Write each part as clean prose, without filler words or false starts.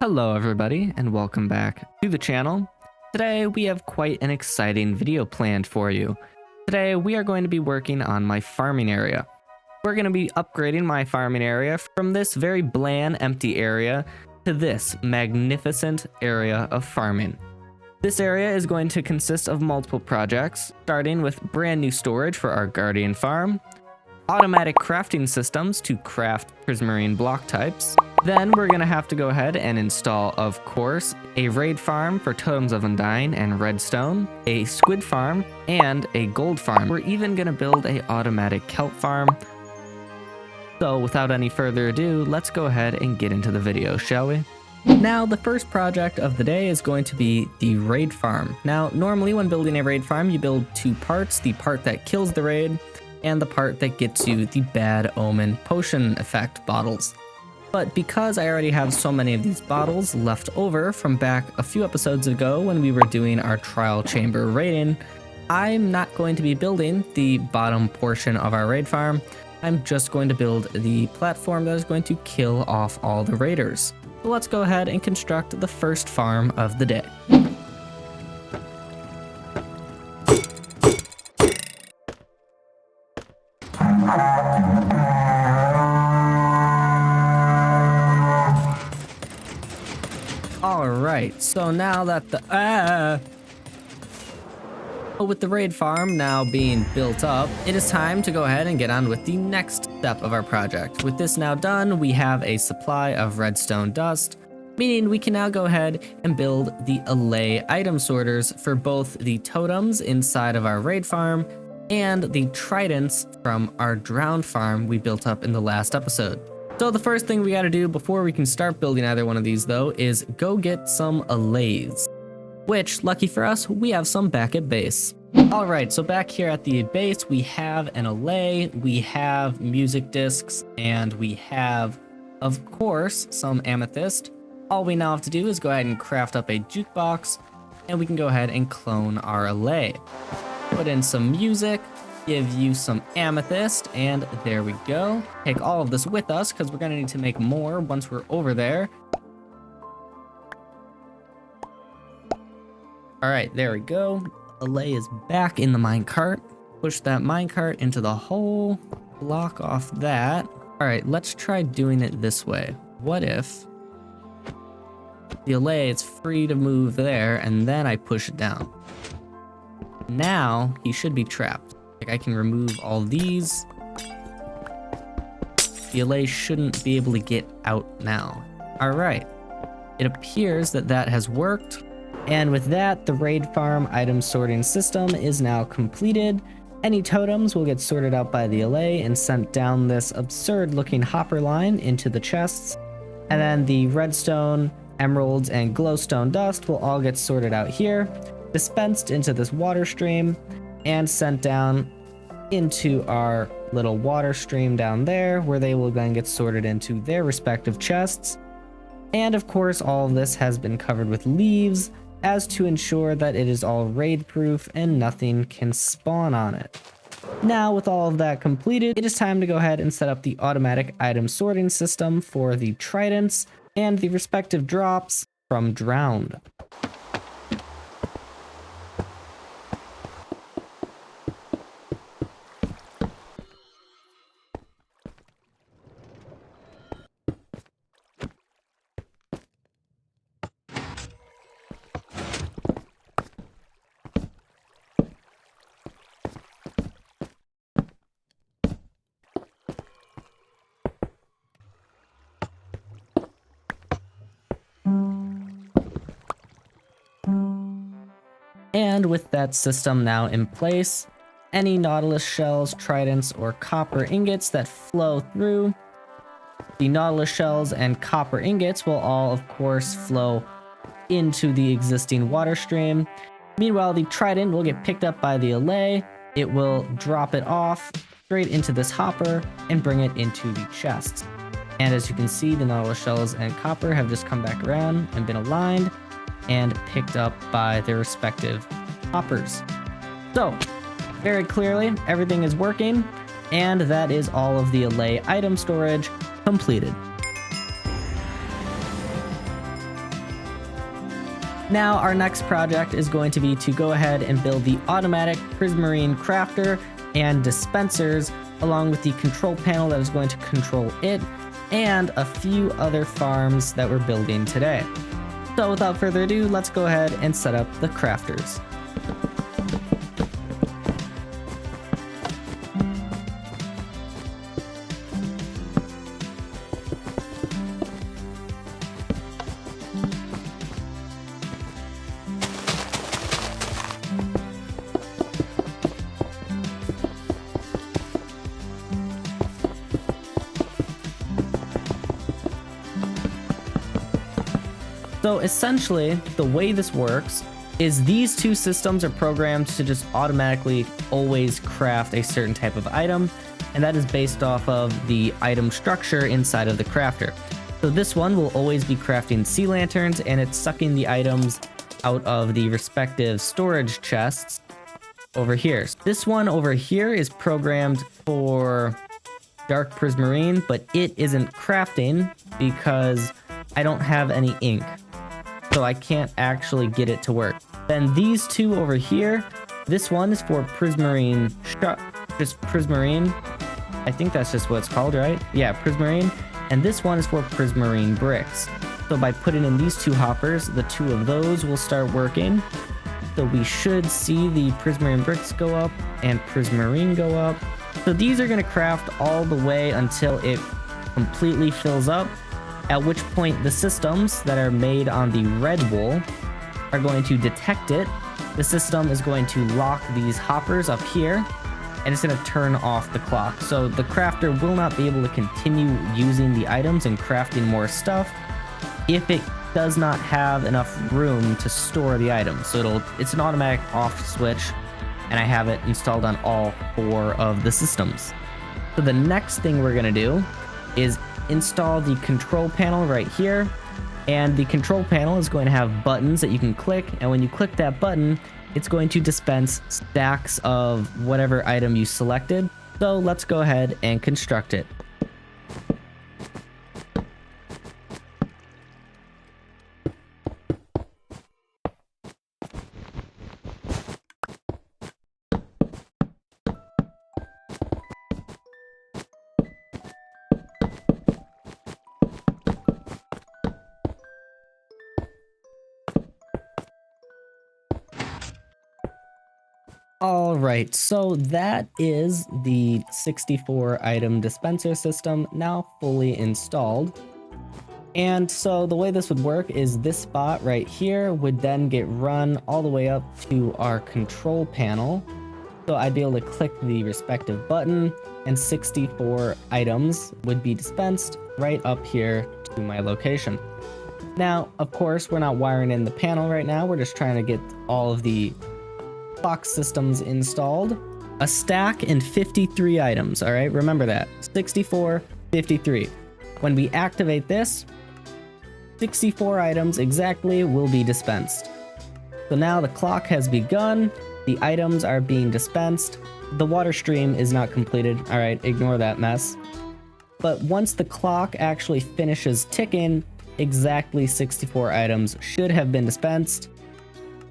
Hello everybody and welcome back to the channel. Today we have quite an exciting video planned for you. Today we are going to be working on my farming area. We're going to be upgrading my farming area from this very bland empty area to this magnificent area of farming. This area is going to consist of multiple projects, starting with brand new storage for our guardian farm, automatic crafting systems to craft prismarine block types. Then we're gonna have to go ahead and install, of course, a raid farm for totems of undying and redstone, a squid farm, and a gold farm. We're even gonna build a automatic kelp farm. So without any further ado, let's go ahead and get into the video, shall we? Now, the first project of the day is going to be the raid farm. Now, normally when building a raid farm, you build two parts, the part that kills the raid, and the part that gets you the bad omen potion effect bottles. But because I already have so many of these bottles left over from back a few episodes ago when we were doing our trial chamber raiding, I'm not going to be building the bottom portion of our raid farm. I'm just going to build the platform that is going to kill off all the raiders. So let's go ahead and construct the first farm of the day. Alright, so now that with the raid farm now being built up, it is time to go ahead and get on with the next step of our project. With this now done, we have a supply of redstone dust, meaning we can now go ahead and build the allay item sorters for both the totems inside of our raid farm and the tridents from our drowned farm we built up in the last episode. So the first thing we gotta do before we can start building either one of these though is go get some allays, which, lucky for us, we have some back at base. Alright, so back here at the base we have an allay, we have music discs, and we have, of course, some amethyst. All we now have to do is go ahead and craft up a jukebox, and we can go ahead and clone our allay. Put in some music, give you some amethyst, and there we go. Take all of this with us because we're gonna need to make more once we're over there. All right, there we go. Allay is back in the minecart. Push that minecart into the hole, block off that. All right, let's try doing it this way. What if the allay is free to move there and then I push it down? Now he should be trapped. Like, I can remove all these. The allay shouldn't be able to get out now. All right, it appears that that has worked. And with that, the raid farm item sorting system is now completed. Any totems will get sorted out by the allay and sent down this absurd looking hopper line into the chests. And then the redstone, emeralds, and glowstone dust will all get sorted out here, dispensed into this water stream, and sent down into our little water stream down there, where they will then get sorted into their respective chests. And of course, all of this has been covered with leaves as to ensure that it is all raid proof and nothing can spawn on it. Now, with all of that completed, it is time to go ahead and set up the automatic item sorting system for the tridents and the respective drops from drowned. And with that system now in place, any nautilus shells, tridents, or copper ingots that flow through, the nautilus shells and copper ingots will all, of course, flow into the existing water stream. Meanwhile, the trident will get picked up by the allay. It will drop it off straight into this hopper and bring it into the chests. And as you can see, the nautilus shells and copper have just come back around and been aligned and picked up by their respective hoppers. So, very clearly, everything is working, and that is all of the allay item storage completed. Now our next project is going to be to go ahead and build the automatic prismarine crafter and dispensers, along with the control panel that is going to control it, and a few other farms that we're building today. So without further ado, let's go ahead and set up the crafters. So essentially, the way this works is these two systems are programmed to just automatically always craft a certain type of item, and that is based off of the item structure inside of the crafter. So this one will always be crafting sea lanterns, and it's sucking the items out of the respective storage chests over here. This one over here is programmed for dark prismarine, but it isn't crafting because I don't have any ink, so I can't actually get it to work. Then these two over here, this one is for prismarine, just prismarine. I think that's just what it's called, right? Yeah, prismarine. And this one is for prismarine bricks. So by putting in these two hoppers, the two of those will start working. So we should see the prismarine bricks go up and prismarine go up. So these are gonna craft all the way until it completely fills up, at which point the systems that are made on the red wool are going to detect it. The system is going to lock these hoppers up here, and it's going to turn off the clock. So the crafter will not be able to continue using the items and crafting more stuff if it does not have enough room to store the items. So it's an automatic off switch, and I have it installed on all 4 of the systems. So the next thing we're going to do is install the control panel right here, and the control panel is going to have buttons that you can click, and when you click that button, it's going to dispense stacks of whatever item you selected. So let's go ahead and construct it. Alright, so that is the 64 item dispenser system now fully installed. And so the way this would work is this spot right here would then get run all the way up to our control panel. So I'd be able to click the respective button, and 64 items would be dispensed right up here to my location. Now, of course, we're not wiring in the panel right now. We're just trying to get all of the clock systems installed. A stack and 53 items, all right? Remember that. 64, 53. When we activate this, 64 items exactly will be dispensed. So now the clock has begun. The items are being dispensed. The water stream is not completed. All right, ignore that mess. But once the clock actually finishes ticking, exactly 64 items should have been dispensed.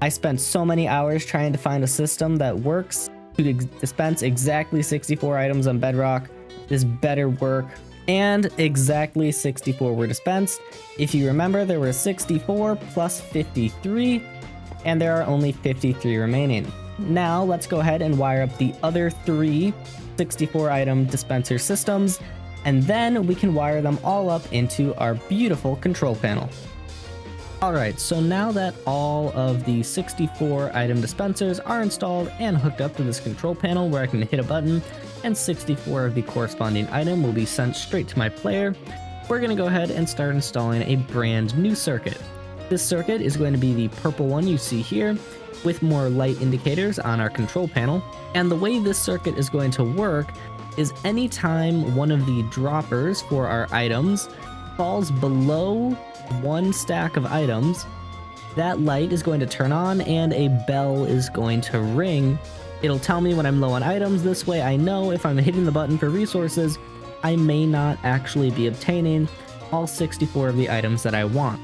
I spent so many hours trying to find a system that works to dispense exactly 64 items on Bedrock. This better work. And exactly 64 were dispensed. If you remember, there were 64 plus 53, and there are only 53 remaining. Now let's go ahead and wire up the other 3 64 item dispenser systems, and then we can wire them all up into our beautiful control panel. Alright, so now that all of the 64 item dispensers are installed and hooked up to this control panel where I can hit a button and 64 of the corresponding item will be sent straight to my player, we're going to go ahead and start installing a brand new circuit. This circuit is going to be the purple one you see here with more light indicators on our control panel, and the way this circuit is going to work is anytime one of the droppers for our items falls below 1 stack of items, that light is going to turn on and a bell is going to ring. It'll tell me when I'm low on items. This way I know if I'm hitting the button for resources, I may not actually be obtaining all 64 of the items that I want.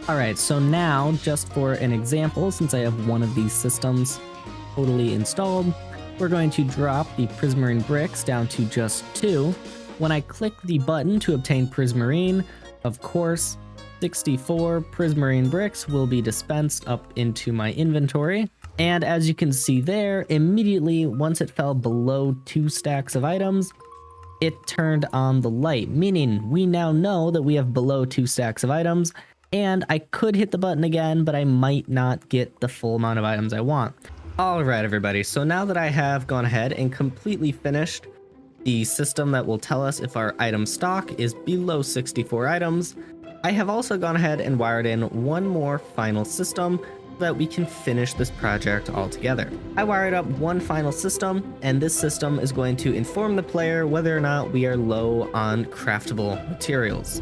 Alright, so now, just for an example, since I have one of these systems totally installed, we're going to drop the prismarine bricks down to just 2. When I click the button to obtain prismarine, of course, 64 prismarine bricks will be dispensed up into my inventory. And as you can see there, immediately once it fell below 2 stacks of items, it turned on the light, meaning we now know that we have below 2 stacks of items. And I could hit the button again, but I might not get the full amount of items I want. Alright everybody, so now that I have gone ahead and completely finished the system that will tell us if our item stock is below 64 items, I have also gone ahead and wired in one more final system so that we can finish this project altogether. I wired up one final system, and this system is going to inform the player whether or not we are low on craftable materials.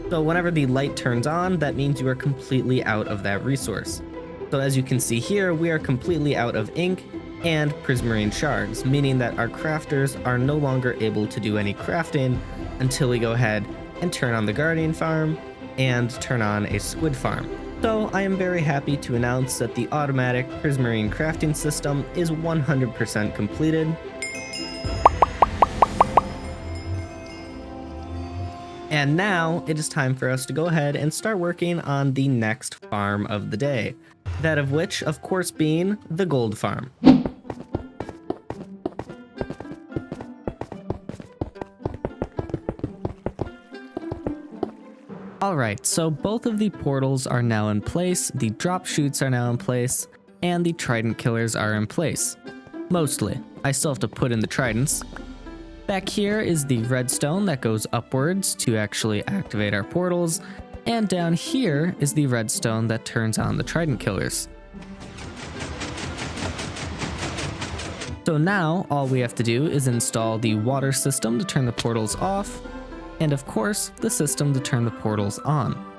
So whenever the light turns on, that means you are completely out of that resource. So as you can see here, we are completely out of ink and prismarine shards, meaning that our crafters are no longer able to do any crafting until we go ahead and turn on the guardian farm and turn on a squid farm. So I am very happy to announce that the automatic prismarine crafting system is 100% completed. And now it is time for us to go ahead and start working on the next farm of the day. That of which, of course, being the gold farm. Alright, so both of the portals are now in place, the drop chutes are now in place, and the trident killers are in place. Mostly. I still have to put in the tridents. Back here is the redstone that goes upwards to actually activate our portals, and down here is the redstone that turns on the trident killers. So now all we have to do is install the water system to turn the portals off, and of course the system to turn the portals on.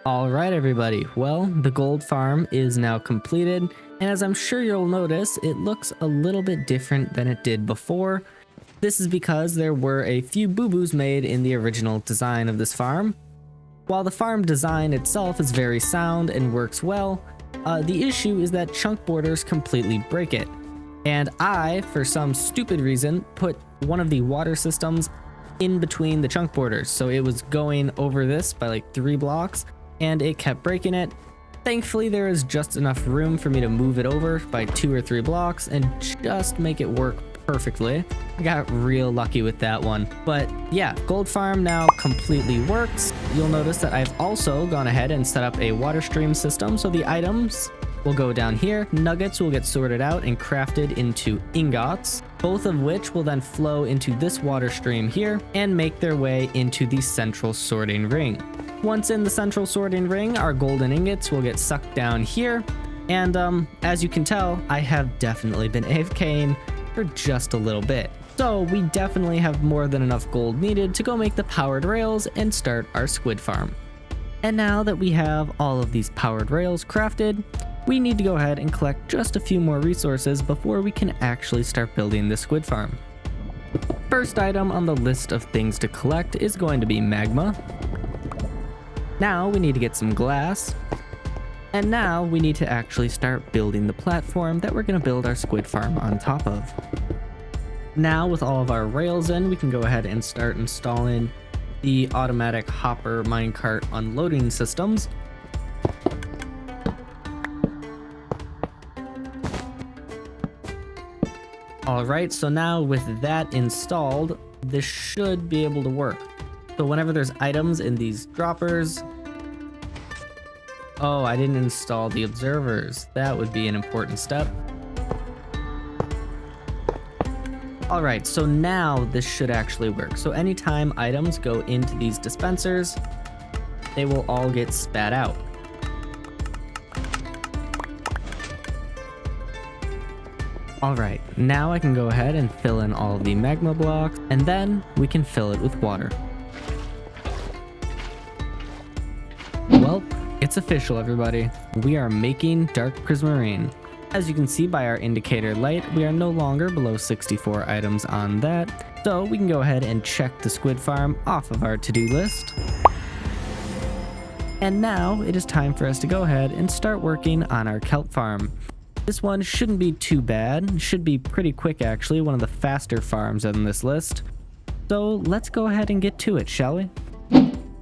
Alright everybody, well, the gold farm is now completed, and as I'm sure you'll notice, it looks a little bit different than it did before. This is because there were a few boo-boos made in the original design of this farm. While the farm design itself is very sound and works well, the issue is that chunk borders completely break it. And I, for some stupid reason, put one of the water systems in between the chunk borders, so it was going over this by like 3 blocks, and it kept breaking it. Thankfully, there is just enough room for me to move it over by 2 or 3 blocks and just make it work perfectly. I got real lucky with that one. But yeah, gold farm now completely works. You'll notice that I've also gone ahead and set up a water stream system, so the items will go down here. Nuggets will get sorted out and crafted into ingots, both of which will then flow into this water stream here and make their way into the central sorting ring. Once in the central sorting ring, our golden ingots will get sucked down here, and as you can tell, I have definitely been AFKing for just a little bit. So we definitely have more than enough gold needed to go make the powered rails and start our squid farm. And now that we have all of these powered rails crafted, we need to go ahead and collect just a few more resources before we can actually start building the squid farm. First item on the list of things to collect is going to be magma. Now we need to get some glass, and now we need to actually start building the platform that we're going to build our squid farm on top of. Now with all of our rails in, we can go ahead and start installing the automatic hopper minecart unloading systems. Alright, so now with that installed, this should be able to work. So whenever there's items in these droppers... Oh, I didn't install the observers. That would be an important step. Alright, so now this should actually work. So anytime items go into these dispensers, they will all get spat out. Alright, now I can go ahead and fill in all of the magma blocks, and then we can fill it with water. Well, it's official, everybody. We are making dark prismarine. As you can see by our indicator light, we are no longer below 64 items on that, so we can go ahead and check the squid farm off of our to-do list. And now it is time for us to go ahead and start working on our kelp farm. This one shouldn't be too bad. It should be pretty quick, actually, one of the faster farms on this list. So let's go ahead and get to it, shall we?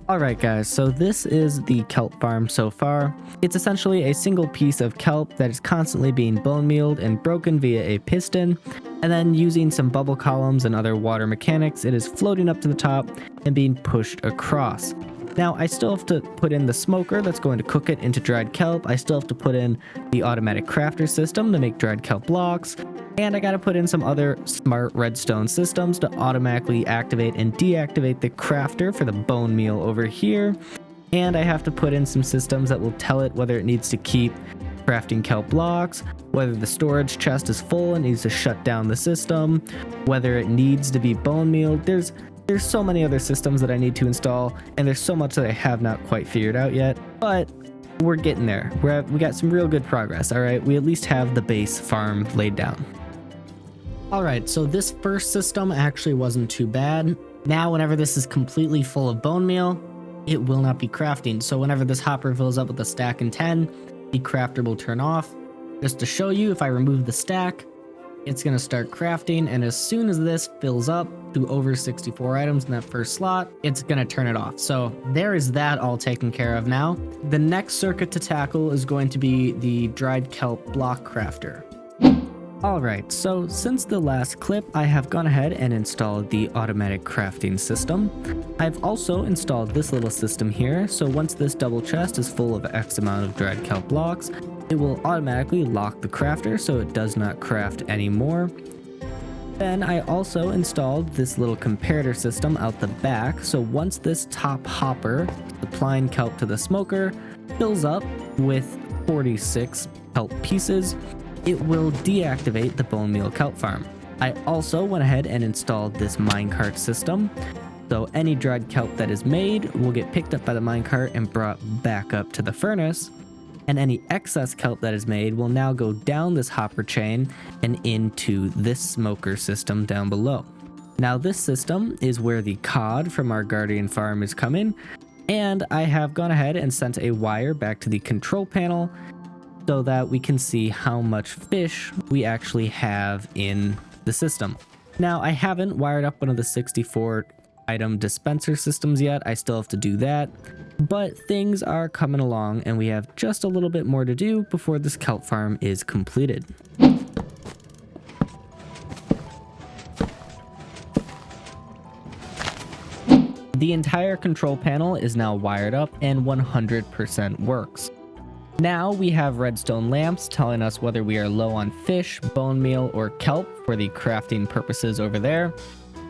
Alright guys, so this is the kelp farm so far. It's essentially a single piece of kelp that is constantly being bone mealed and broken via a piston, and then using some bubble columns and other water mechanics, it is floating up to the top and being pushed across. Now, I still have to put in the smoker that's going to cook it into dried kelp. I still have to put in the automatic crafter system to make dried kelp blocks. And I gotta put in some other smart redstone systems to automatically activate and deactivate the crafter for the bone meal over here. And I have to put in some systems that will tell it whether it needs to keep crafting kelp blocks, whether the storage chest is full and needs to shut down the system, whether it needs to be bone mealed. There's so many other systems that I need to install, and there's so much that I have not quite figured out yet, but we're getting there. We got some real good progress, all right? We at least have the base farm laid down. All right, so this first system actually wasn't too bad. Now, whenever this is completely full of bone meal, it will not be crafting. So whenever this hopper fills up with a stack in 10, the crafter will turn off. Just to show you, if I remove the stack, it's going to start crafting, and as soon as this fills up to over 64 items in that first slot, it's going to turn it off. So there is that all taken care of now. The next circuit to tackle is going to be the dried kelp block crafter. Alright, so since the last clip, I have gone ahead and installed the automatic crafting system. I've also installed this little system here, so once this double chest is full of X amount of dried kelp blocks, it will automatically lock the crafter so it does not craft anymore. Then I also installed this little comparator system out the back, so once this top hopper supplying kelp to the smoker fills up with 46 kelp pieces, it will deactivate the bone meal kelp farm. I also went ahead and installed this minecart system, so any dried kelp that is made will get picked up by the minecart and brought back up to the furnace, and any excess kelp that is made will now go down this hopper chain and into this smoker system down below. Now this system is where the cod from our guardian farm is coming, and I have gone ahead and sent a wire back to the control panel so that we can see how much fish we actually have in the system. Now, I haven't wired up one of the 64 item dispenser systems yet. I still have to do that, but things are coming along and we have just a little bit more to do before this kelp farm is completed. The entire control panel is now wired up and 100% works. Now we have redstone lamps telling us whether we are low on fish, bone meal, or kelp for the crafting purposes over there.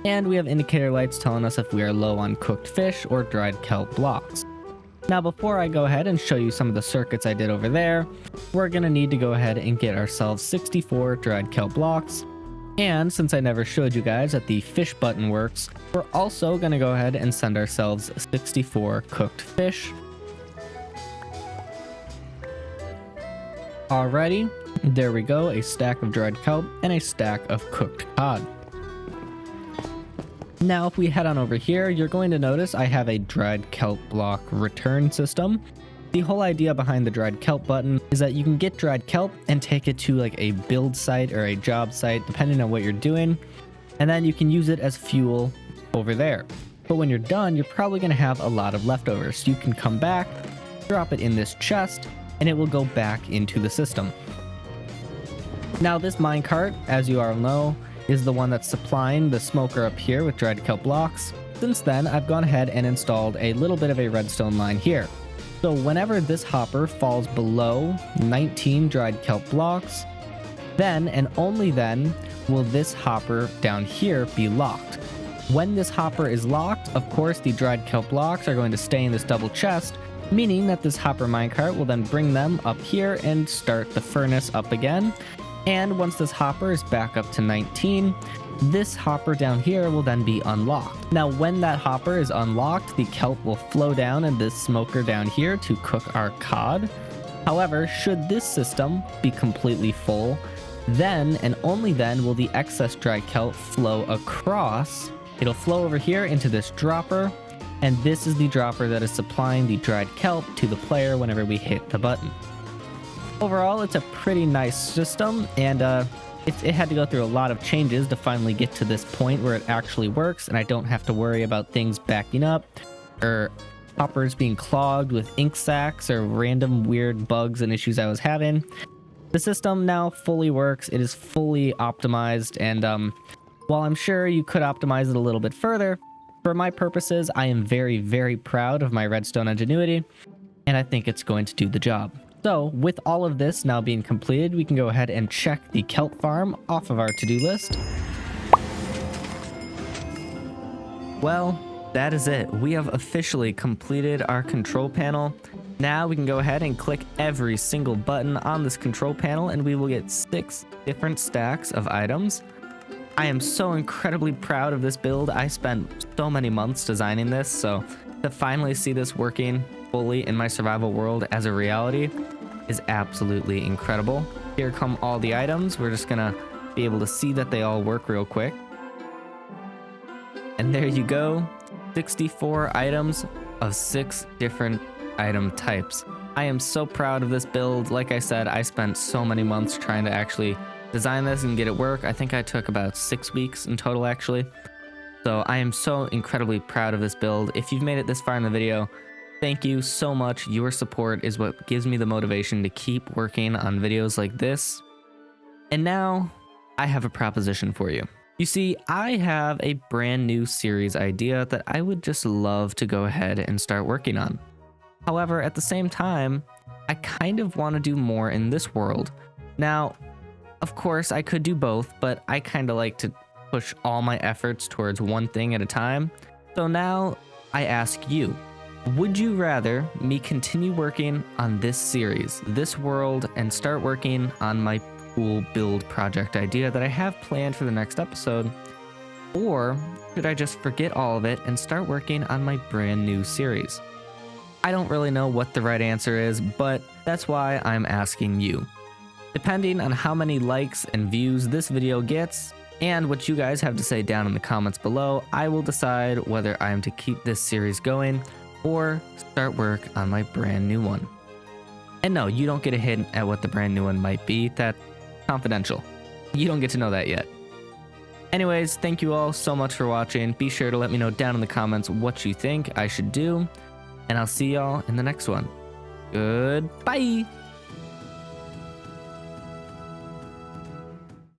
And we have indicator lights telling us if we are low on cooked fish or dried kelp blocks. Now before I go ahead and show you some of the circuits I did over there, we're going to need to go ahead and get ourselves 64 dried kelp blocks. And since I never showed you guys that the fish button works, we're also going to go ahead and send ourselves 64 cooked fish. Alrighty, there we go, a stack of dried kelp and a stack of cooked cod. Now if we head on over here, you're going to notice I have a dried kelp block return system. The whole idea behind the dried kelp button is that you can get dried kelp and take it to like a build site or a job site, depending on what you're doing, and then you can use it as fuel over there. But when you're done, you're probably going to have a lot of leftovers. So you can come back, drop it in this chest, and it will go back into the system. Now this minecart, as you all know, is the one that's supplying the smoker up here with dried kelp blocks. Since then, I've gone ahead and installed a little bit of a redstone line here. So whenever this hopper falls below 19 dried kelp blocks, then and only then will this hopper down here be locked. When this hopper is locked, of course the dried kelp blocks are going to stay in this double chest, meaning that this hopper minecart will then bring them up here and start the furnace up again. And once this hopper is back up to 19, this hopper down here will then be unlocked. Now, when that hopper is unlocked, the kelp will flow down in this smoker down here to cook our cod. However, should this system be completely full, then and only then will the excess dry kelp flow across. It'll flow over here into this dropper, and this is the dropper that is supplying the dried kelp to the player whenever we hit the button. Overall, it's a pretty nice system, and it had to go through a lot of changes to finally get to this point where it actually works, and I don't have to worry about things backing up or hoppers being clogged with ink sacs or random weird bugs and issues I was having. The system now fully works. It is fully optimized, and while I'm sure you could optimize it a little bit further, for my purposes, I am very, very proud of my redstone ingenuity, and I think it's going to do the job. So with all of this now being completed, we can go ahead and check the kelp farm off of our to-do list. Well, that is it. We have officially completed our control panel. Now we can go ahead and click every single button on this control panel, and we will get 6 different stacks of items. I am so incredibly proud of this build. I spent so many months designing this, so to finally see this working fully in my survival world as a reality is absolutely incredible. Here come all the items. We're just gonna be able to see that they all work real quick. And there you go, 64 items of 6 different item types. I am so proud of this build. Like I said, I spent so many months trying to actually design this and get it work. I think I took about 6 weeks in total, actually. So I am so incredibly proud of this build. If you've made it this far in the video, thank you so much. Your support is what gives me the motivation to keep working on videos like this. And now I have a proposition for you. You see, I have a brand new series idea that I would just love to go ahead and start working on. However, at the same time, I kind of want to do more in this world. Now, of course, I could do both, but I kind of like to push all my efforts towards one thing at a time. So now I ask you, would you rather me continue working on this series, this world, and start working on my cool build project idea that I have planned for the next episode? Or should I just forget all of it and start working on my brand new series? I don't really know what the right answer is, but that's why I'm asking you. Depending on how many likes and views this video gets, and what you guys have to say down in the comments below, I will decide whether I am to keep this series going or start work on my brand new one. And no, you don't get a hint at what the brand new one might be. That's confidential. You don't get to know that yet. Anyways, thank you all so much for watching. Be sure to let me know down in the comments what you think I should do, and I'll see y'all in the next one. Goodbye!